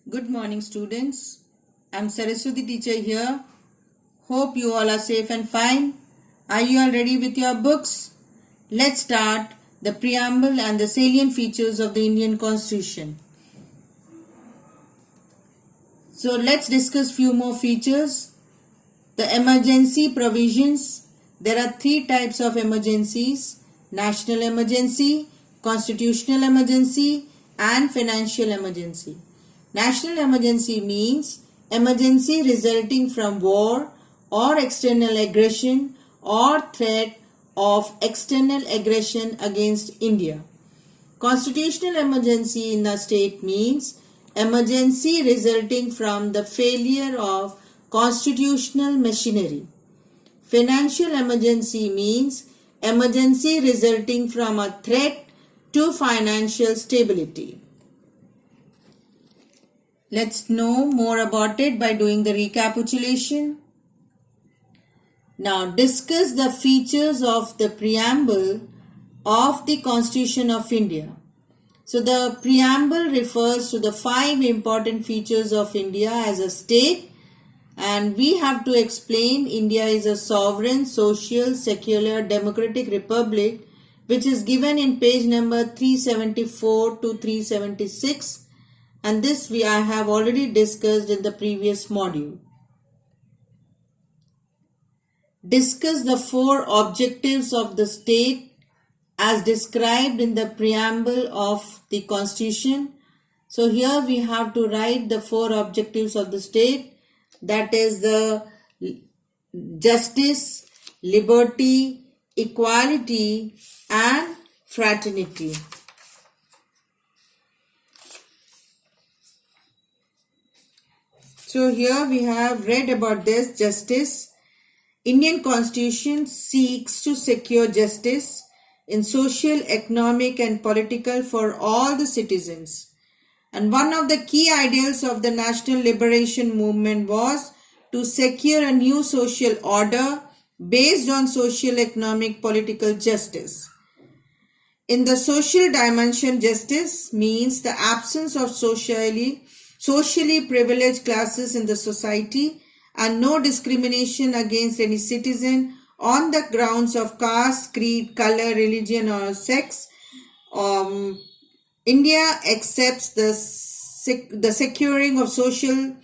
Good morning, students. I'm Saraswati teacher here. Hope you all are safe and fine. Are you all ready with your books? Let's start the preamble and the salient features of the Indian Constitution. So let's discuss few more features. The emergency provisions. There are three types of emergencies: national emergency, constitutional emergency, and financial emergency. National emergency means emergency resulting from war or external aggression or threat of external aggression against India. Constitutional emergency in the state means emergency resulting from the failure of constitutional machinery. Financial emergency means emergency resulting from a threat to financial stability. Let's know more about it by doing the recapitulation. Now discuss the features of the preamble of the Constitution of India. So the preamble refers to the 5 important features of India as a state, and we have to explain India is a sovereign, social, secular, democratic republic, which is given in page number 374 to 376, and this I have already discussed in the previous module. Discuss the 4 objectives of the state as described in the preamble of the Constitution. So here we have to write the 4 objectives of the state, that is the justice, liberty, equality, and fraternity. So here we have read about this justice. Indian Constitution seeks to secure justice in social, economic, and political for all the citizens. And one of the key ideals of the national liberation movement was to secure a new social order based on social, economic, political justice. In the social dimension, justice means the absence of socially privileged classes in the society and no discrimination against any citizen on the grounds of caste, creed, color, religion, or sex. India accepts the securing of social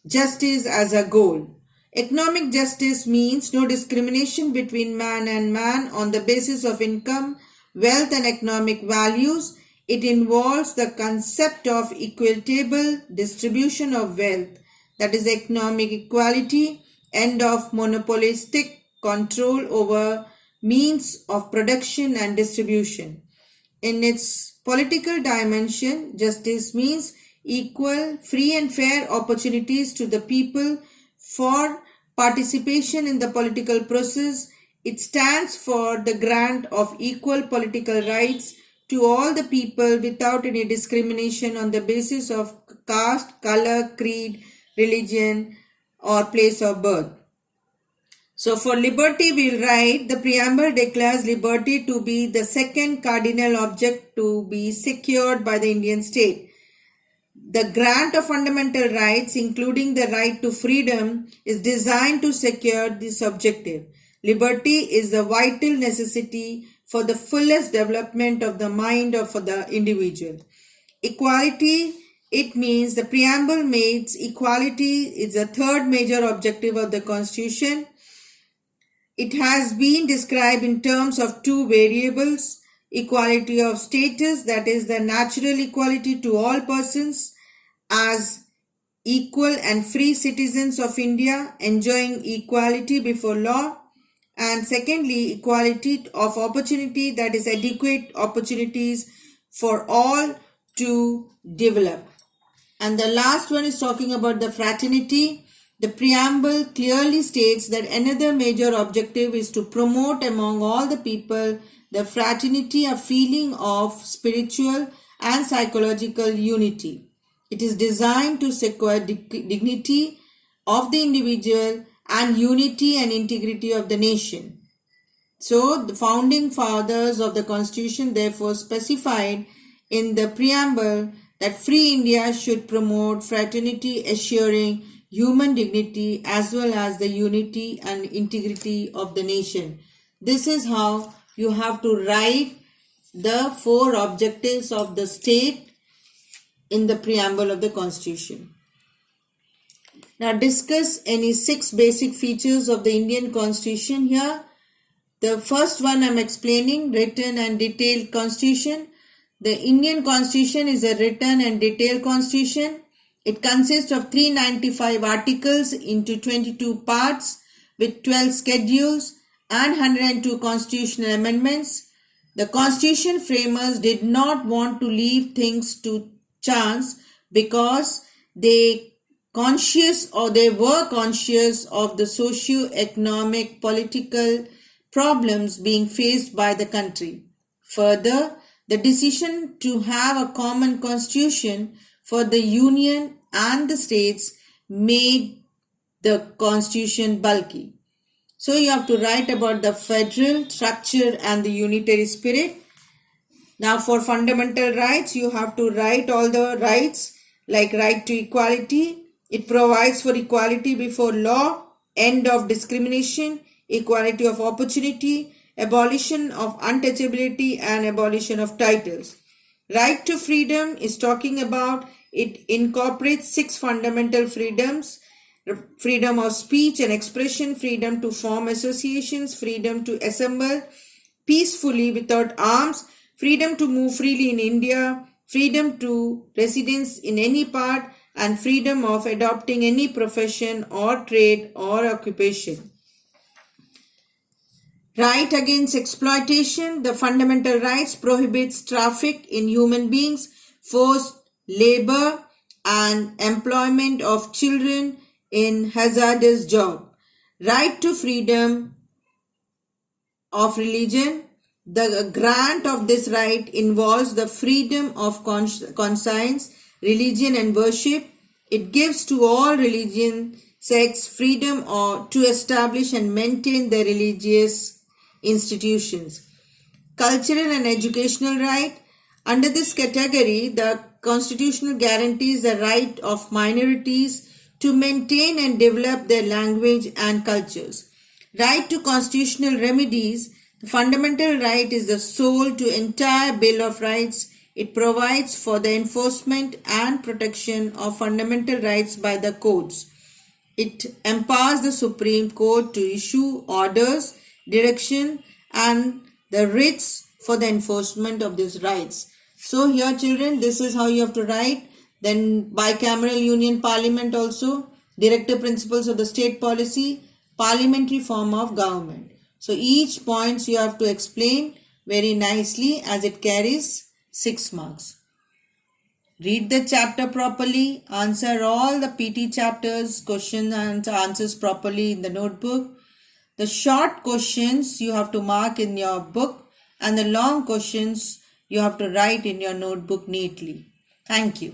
justice as a goal. Economic justice means no discrimination between man and man on the basis of income, wealth, and economic values. It involves the concept of equitable distribution of wealth, that is economic equality, end of monopolistic control over means of production and distribution. In its political dimension, justice means equal, free and fair opportunities to the people for participation in the political process. It stands for the grant of equal political rights to all the people without any discrimination on the basis of caste, color, creed, religion, or place of birth. So for liberty, we'll write the preamble declares liberty to be the second cardinal object to be secured by the Indian state. The grant of fundamental rights, including the right to freedom, is designed to secure this objective. Liberty is a vital necessity for the fullest development of the mind of the individual. Equality, it means the preamble makes equality is the third major objective of the Constitution. It has been described in terms of 2 variables: equality of status, that is the natural equality to all persons as equal and free citizens of India, enjoying equality before law, and secondly, equality of opportunity, that is adequate opportunities for all to develop. And the last one is talking about the fraternity. The preamble clearly states that another major objective is to promote among all the people the fraternity, a feeling of spiritual and psychological unity. It is designed to secure dignity of the individual and unity and integrity of the nation. So the founding fathers of the Constitution therefore specified in the preamble that free India should promote fraternity, assuring human dignity as well as the unity and integrity of the nation. This is how you have to write the 4 objectives of the state in the preamble of the Constitution. Now discuss any 6 basic features of the Indian Constitution here. The first one I am explaining, written and detailed Constitution. The Indian Constitution is a written and detailed Constitution. It consists of 395 articles into 22 parts with 12 schedules and 102 constitutional amendments. The Constitution framers did not want to leave things to chance because they were conscious of the socio-economic, political problems being faced by the country. Further, the decision to have a common constitution for the union and the states made the constitution bulky. So you have to write about the federal structure and the unitary spirit. Now for fundamental rights, you have to write all the rights like right to equality. It provides for equality before law, end of discrimination, equality of opportunity, abolition of untouchability and abolition of titles. Right to freedom is talking about it incorporates 6 fundamental freedoms: freedom of speech and expression, freedom to form associations, freedom to assemble peacefully without arms, freedom to move freely in India, freedom to residence in any part, and freedom of adopting any profession or trade or occupation. Right against exploitation. The fundamental rights prohibits traffic in human beings, forced labor and employment of children in hazardous job. Right to freedom of religion. The grant of this right involves the freedom of conscience, religion and worship. It gives to all religion sects freedom to establish and maintain their religious institutions. Cultural and educational right. Under this category, the Constitution guarantees the right of minorities to maintain and develop their language and cultures. Right to constitutional remedies. The fundamental right is the soul to entire Bill of Rights. It provides for the enforcement and protection of fundamental rights by the courts. It empowers the Supreme Court to issue orders, direction and the writs for the enforcement of these rights. So here children, this is how you have to write. Then bicameral union parliament also, directive principles of the state policy, parliamentary form of government. So each points you have to explain very nicely as it carries 6 marks. Read the chapter properly, answer all the PT chapters, questions and answers properly in the notebook. The short questions you have to mark in your book and the long questions you have to write in your notebook neatly. Thank you.